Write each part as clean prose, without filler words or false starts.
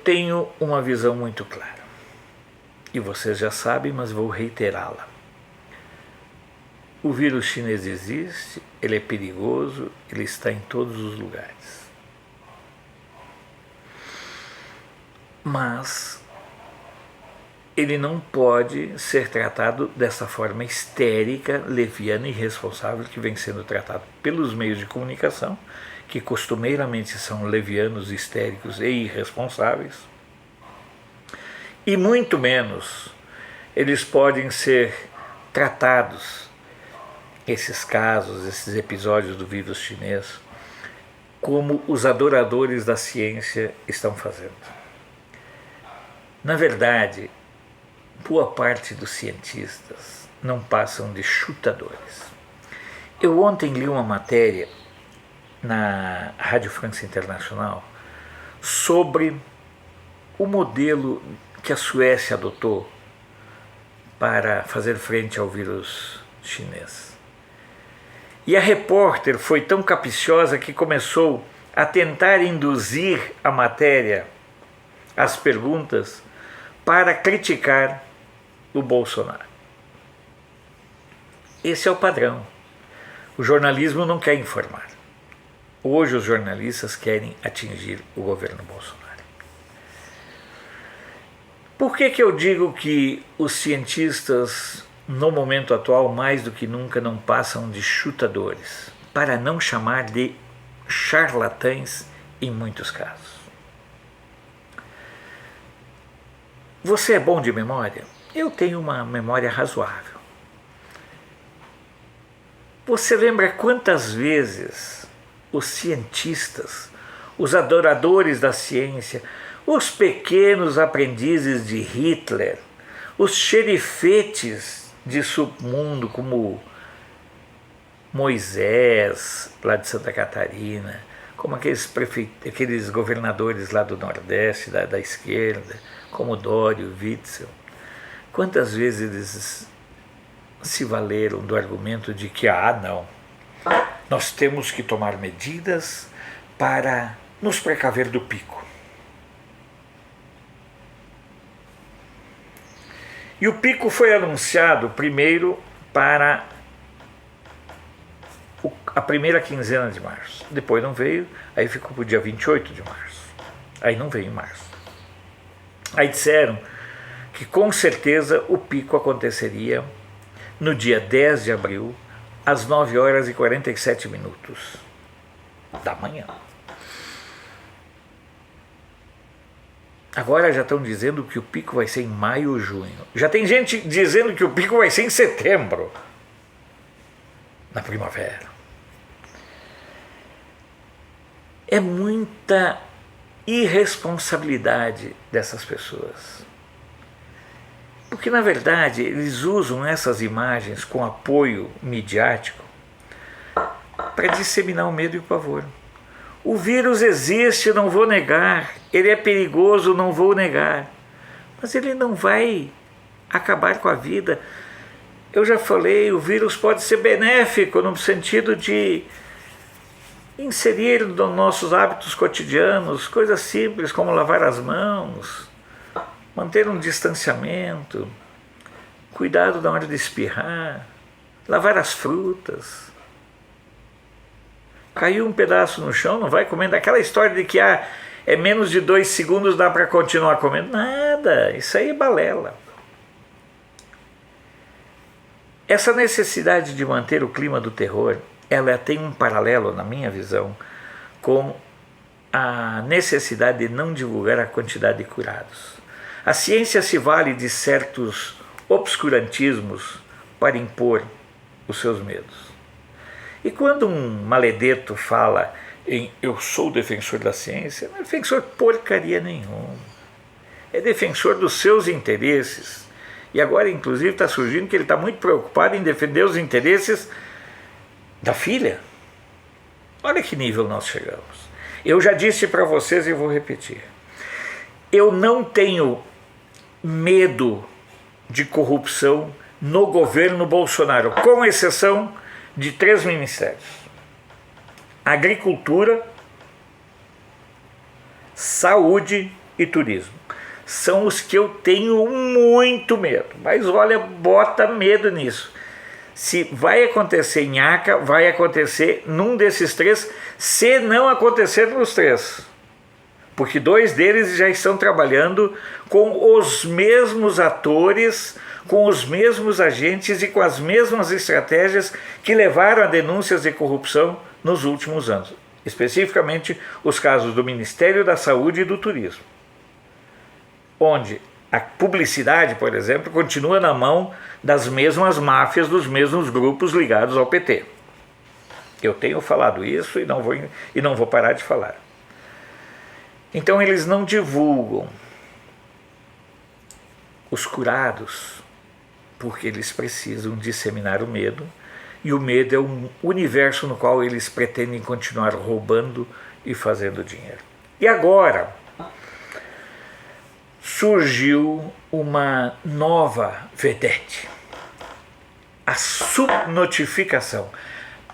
tenho uma visão muito clara. E vocês já sabem, mas vou reiterá-la. O vírus chinês existe, ele é perigoso, ele está em todos os lugares. Mas ele não pode ser tratado dessa forma histérica, leviana e irresponsável que vem sendo tratado pelos meios de comunicação, que costumeiramente são levianos, histéricos e irresponsáveis. E muito menos eles podem ser tratados, esses casos, esses episódios do vírus chinês, como os adoradores da ciência estão fazendo. Na verdade, boa parte dos cientistas não passam de chutadores. Eu ontem li uma matéria na Rádio França Internacional sobre o modelo que a Suécia adotou para fazer frente ao vírus chinês. E a repórter foi tão capciosa que começou a tentar induzir a matéria, as perguntas, para criticar o Bolsonaro. Esse é o padrão. O jornalismo não quer informar. Hoje os jornalistas querem atingir o governo Bolsonaro. Por que eu digo que os cientistas, no momento atual, mais do que nunca, não passam de chutadores, para não chamar de charlatães em muitos casos? Você é bom de memória? Eu tenho uma memória razoável. Você lembra quantas vezes os cientistas, os adoradores da ciência, os pequenos aprendizes de Hitler, os xerifetes de submundo como Moisés, lá de Santa Catarina, como aqueles governadores lá do Nordeste, da esquerda, como Dório, Witzel, quantas vezes eles se valeram do argumento de que, não, nós temos que tomar medidas para nos precaver do pico. E o pico foi anunciado primeiro para a primeira quinzena de março. Depois não veio, aí ficou para o dia 28 de março. Aí não veio em março. Aí disseram que com certeza o pico aconteceria no dia 10 de abril, às 9 horas e 47 minutos da manhã. Agora já estão dizendo que o pico vai ser em maio ou junho. Já tem gente dizendo que o pico vai ser em setembro, na primavera. É muita irresponsabilidade dessas pessoas. Porque, na verdade, eles usam essas imagens com apoio midiático para disseminar o medo e o pavor. O vírus existe, não vou negar. Ele é perigoso, não vou negar. Mas ele não vai acabar com a vida. Eu já falei, o vírus pode ser benéfico no sentido de inserir nos nossos hábitos cotidianos coisas simples como lavar as mãos, manter um distanciamento, cuidado na hora de espirrar, lavar as frutas. Caiu um pedaço no chão, não vai comendo. Aquela história de que é menos de 2 segundos, dá para continuar comendo. Nada, isso aí é balela. Essa necessidade de manter o clima do terror, ela tem um paralelo, na minha visão, com a necessidade de não divulgar a quantidade de curados. A ciência se vale de certos obscurantismos para impor os seus medos. E quando um maledeto fala em eu sou defensor da ciência, não é defensor porcaria nenhuma. É defensor dos seus interesses. E agora, inclusive, está surgindo que ele está muito preocupado em defender os interesses da filha. Olha que nível nós chegamos. Eu já disse para vocês e vou repetir. Eu não tenho medo de corrupção no governo Bolsonaro, com exceção de 3 ministérios: agricultura, saúde e turismo. São os que eu tenho muito medo. Mas olha, bota medo nisso. Se vai acontecer em Nhaca, vai acontecer num desses três, se não acontecer nos três. Porque 2 deles já estão trabalhando com os mesmos atores, com os mesmos agentes e com as mesmas estratégias que levaram a denúncias de corrupção nos últimos anos. Especificamente os casos do Ministério da Saúde e do Turismo, onde a publicidade, por exemplo, continua na mão das mesmas máfias, dos mesmos grupos ligados ao PT. Eu tenho falado isso e não vou parar de falar. Então eles não divulgam os curados porque eles precisam disseminar o medo, e o medo é um universo no qual eles pretendem continuar roubando e fazendo dinheiro. E agora surgiu uma nova vedete, a subnotificação.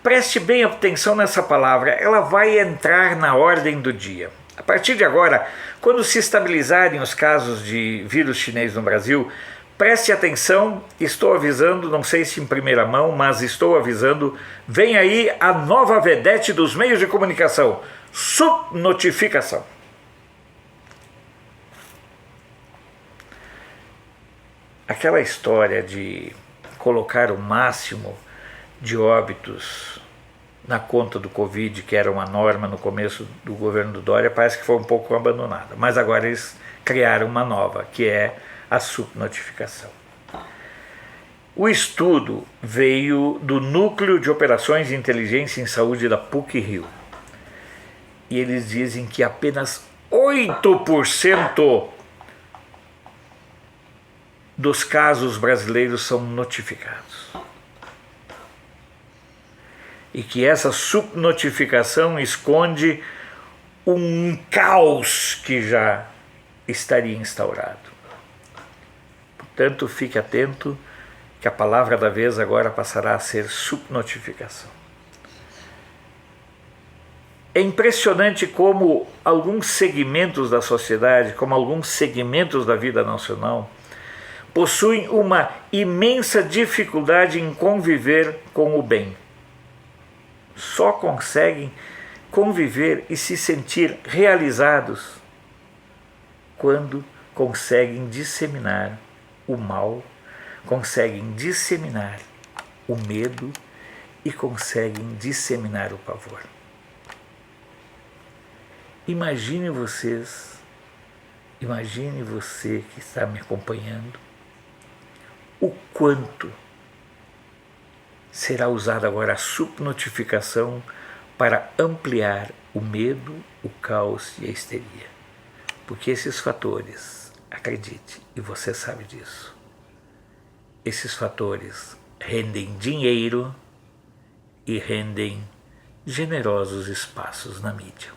Preste bem atenção nessa palavra, ela vai entrar na ordem do dia. A partir de agora, quando se estabilizarem os casos de vírus chinês no Brasil, preste atenção, estou avisando, não sei se em primeira mão, mas estou avisando, vem aí a nova vedete dos meios de comunicação, subnotificação. Aquela história de colocar o máximo de óbitos na conta do Covid, que era uma norma no começo do governo do Dória, parece que foi um pouco abandonada. Mas agora eles criaram uma nova, que é a subnotificação. O estudo veio do Núcleo de Operações de Inteligência em Saúde da PUC-Rio. E eles dizem que apenas 8% dos casos brasileiros são notificados. E que essa subnotificação esconde um caos que já estaria instaurado. Portanto, fique atento que a palavra da vez agora passará a ser subnotificação. É impressionante como alguns segmentos da sociedade, como alguns segmentos da vida nacional, possuem uma imensa dificuldade em conviver com o bem. Só conseguem conviver e se sentir realizados quando conseguem disseminar o mal, conseguem disseminar o medo e conseguem disseminar o pavor. Imagine você que está me acompanhando, o quanto será usada agora a subnotificação para ampliar o medo, o caos e a histeria. Porque esses fatores, acredite, e você sabe disso, esses fatores rendem dinheiro e rendem generosos espaços na mídia.